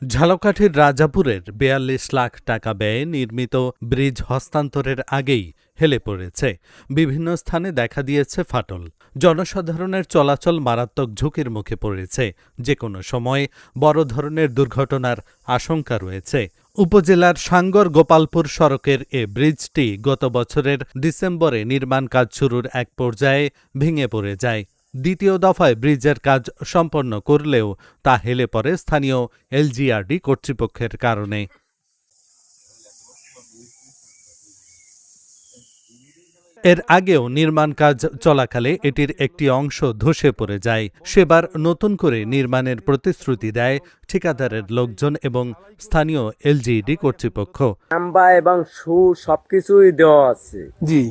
ঝালকাঠির রাজাপুরের ৪২ লাখ টাকা ব্যয়ে নির্মিত ব্রিজ হস্তান্তরের আগেই হেলে পড়েছে। বিভিন্ন স্থানে দেখা দিয়েছে ফাটল। জনসাধারণের চলাচল মারাত্মক ঝুঁকির মুখে পড়েছে। যে কোনো সময় বড় ধরনের দুর্ঘটনার আশঙ্কা রয়েছে। উপজেলার সাঙ্গর গোপালপুর সড়কের এ ব্রিজটি গত বছরের ডিসেম্বরে নির্মাণ কাজ শুরুর এক পর্যায়ে ভেঙে পড়ে যায়। দ্বিতীয় দফায় ব্রিজের কাজ সম্পন্ন করলেও তা হেলে পড়ে স্থানীয় এলজিআরডি কর্তৃপক্ষের কারণে। এর আগেও নির্মাণ কাজ চলাকালে এটির একটি অংশ ধসে পড়ে যায়। সেবার নতুন করে নির্মাণের প্রতিশ্রুতি দেয় ঠিকাদারের লোকজন এবং স্থানীয় এলজিইডি কর্তৃপক্ষ। খাম্বা এবং সবকিছুই দেওয়া আছে,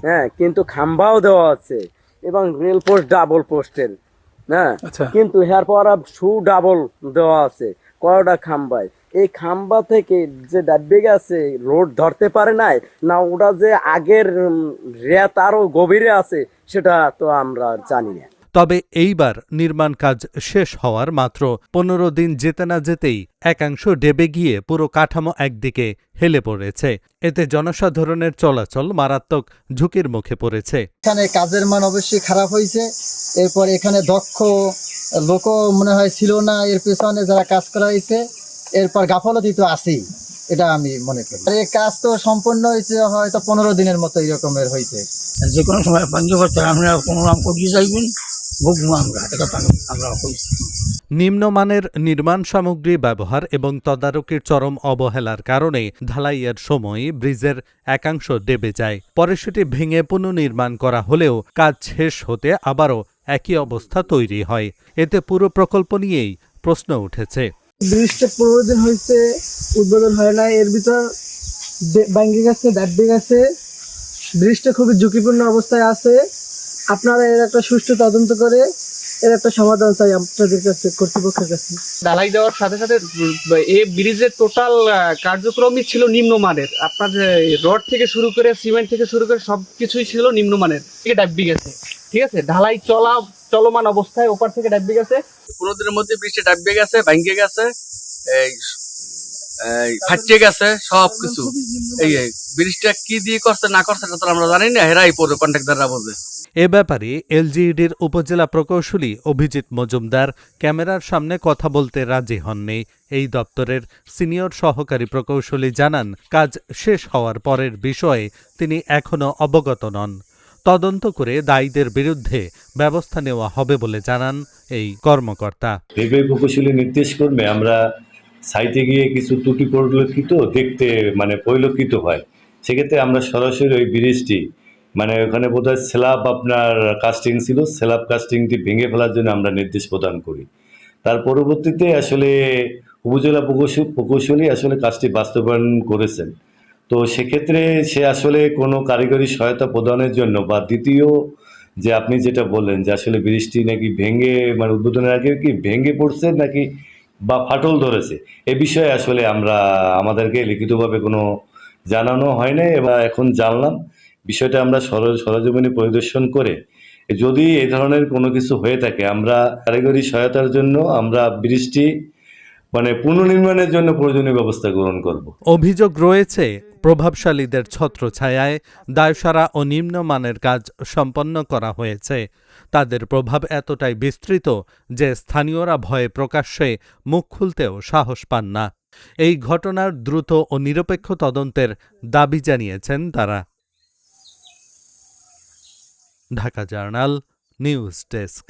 হ্যাঁ, কিন্তু খাম্বাও দেওয়া আছে এবং রেল পোস্ট ডাবল পোস্টের, হ্যাঁ, কিন্তু এর পর ডাবল দেওয়া আছে কয়টা খাম্বায়। এই খাম্বা থেকে যে ডাব্বে গেছে রোড ধরতে পারে নাই না, ওটা যে আগের রেত আরো গভীরে আছে সেটা তো আমরা জানি না। তবে এইবার নির্মাণ কাজ শেষ হওয়ার মাত্র ১৫ দিন যেতে না যেতেই একাংশ ডেবে গিয়ে পুরো কাঠামো একদিকে হেলে পড়েছে। এতে জনসাধারণের চলাচল মারাত্মক ঝুঁকির মুখে পড়েছে। এখানে কাজের মান অবশ্যই খারাপ হয়েছে। এরপর এখানে দক্ষ লোকও মনে হয় ছিল না, এর পেছনে যারা কাজ করা হয়েছে। এরপর গাফলতি তো আছেই, এটা আমি মনে করি। এই কাজ তো সম্পূর্ণ হয়েছে হয়তো ১৫ দিনের মতো এরকমের হয়েছে। যে কোনো সময় বন্ধ করতে আমরা কোনো নাম করিয়ে যাইবেন, নিম্নমানের নির্মাণ সামগ্রী ব্যবহার এবং তদারকির চরম অবহেলার কারণে ঢালাইয়ের সময় ব্রিজের একাংশ ডেবে যায়। পরে সেটি ভেঙে পুনর্নির্মাণ করা হলেও কাজ শেষ হতে আবারও একই অবস্থা তৈরি হয়। এতে পুরো প্রকল্প নিয়েই প্রশ্ন উঠেছে। ব্রিজটা ১৫ দিন হয়েছে, উদ্বোধন হয় না, এর ভিতর ভেঙে গেছে, দাব্বে গেছে। ব্রিজটা খুবই ঝুঁকিপূর্ণ অবস্থায় আছে। আপনারা এর একটা সুষ্ঠু তদন্ত করে এর একটা সমাধান চাই আপনাদের কাছে, কর্তৃপক্ষের কাছে। ঢালাই দেওয়ার সাথে সাথে এই ব্রিজের টোটাল কার্যক্রমই ছিল নিম্নমানের। আপনার রড থেকে শুরু করে সিমেন্ট থেকে শুরু করে সবকিছুই ছিল নিম্নমানের, থেকে ডাব্বি গেছে। ঠিক আছে, ঢালাই চলমান অবস্থায় ওপার থেকে ডাব্বি গেছে। ১৫ দিনের মধ্যে ব্রিজটা ডাব্বে গেছে, ভেঙে গেছে, ফাটিয়ে গেছে সবকিছু। এই ব্রিজটা কি দিয়ে করছে না করছে তো আমরা জানি না, হেরাই পড়ে কন্ট্রাক্টররা বোঝে। এ ব্যাপারে এলজিইডির উপজেলা প্রকৌশলী অভিজিৎ মজুমদার ক্যামেরার সামনে কথা বলতে রাজি হননি। এই দপ্তরের সিনিয়র সহকারী প্রকৌশলী জানান, কাজ শেষ হওয়ার পরের বিষয়ে তিনি এখনও অবগত নন। তদন্ত করে দায়ীদের বিরুদ্ধে ব্যবস্থা নেওয়া হবে বলে জানান এই কর্মকর্তা। প্রকৌশলী নির্দেশ ক্রমে আমরা সাইটে গিয়ে কিছু ত্রুটি দেখতে পরিলক্ষিত হয়। সেক্ষেত্রে আমরা সরাসরি ওই ব্রিজটি ওখানে বোধহয় স্ল্যাব আপনার কাস্টিং ছিল, স্ল্যাব কাস্টিংটি ভেঙে ফেলার জন্য আমরা নির্দেশ প্রদান করি। তার পরবর্তীতে আসলে উপজেলা প্রকৌশলী আসলে কাজটি বাস্তবায়ন করেছেন। তো সেক্ষেত্রে সে আসলে কোনো কারিগরি সহায়তা প্রদানের জন্য বা দ্বিতীয় যে আপনি যেটা বললেন যে আসলে ব্রিজটি নাকি ভেঙে উদ্বোধনের আগে কি ভেঙে পড়ছে নাকি বা ফাটল ধরেছে, এ বিষয়ে আসলে আমাদেরকে লিখিতভাবে কোনো জানানো হয় না। এবং এখন জানলাম বিষয়টা আমরা সরজমিনে পরিদর্শন করে যদি এই ধরনের কোনো কিছু হয়ে থাকে আমরা কারিগরি সহায়তার জন্য আমরা ব্রিজটি পুনর্নির্মাণের জন্য প্রয়োজনীয় ব্যবস্থা গ্রহণ করব। অভিযোগ রয়েছে প্রভাবশালীদের ছত্রছায়ায় দায়সারা ও নিম্নমানের কাজ সম্পন্ন করা হয়েছে। তাদের প্রভাব এতটাই বিস্তৃত যে স্থানীয়রা ভয়ে প্রকাশ্যে মুখ খুলতেও সাহস পান না। এই ঘটনার দ্রুত ও নিরপেক্ষ তদন্তের দাবি জানিয়েছেন তারা। Dhaka journal news desk.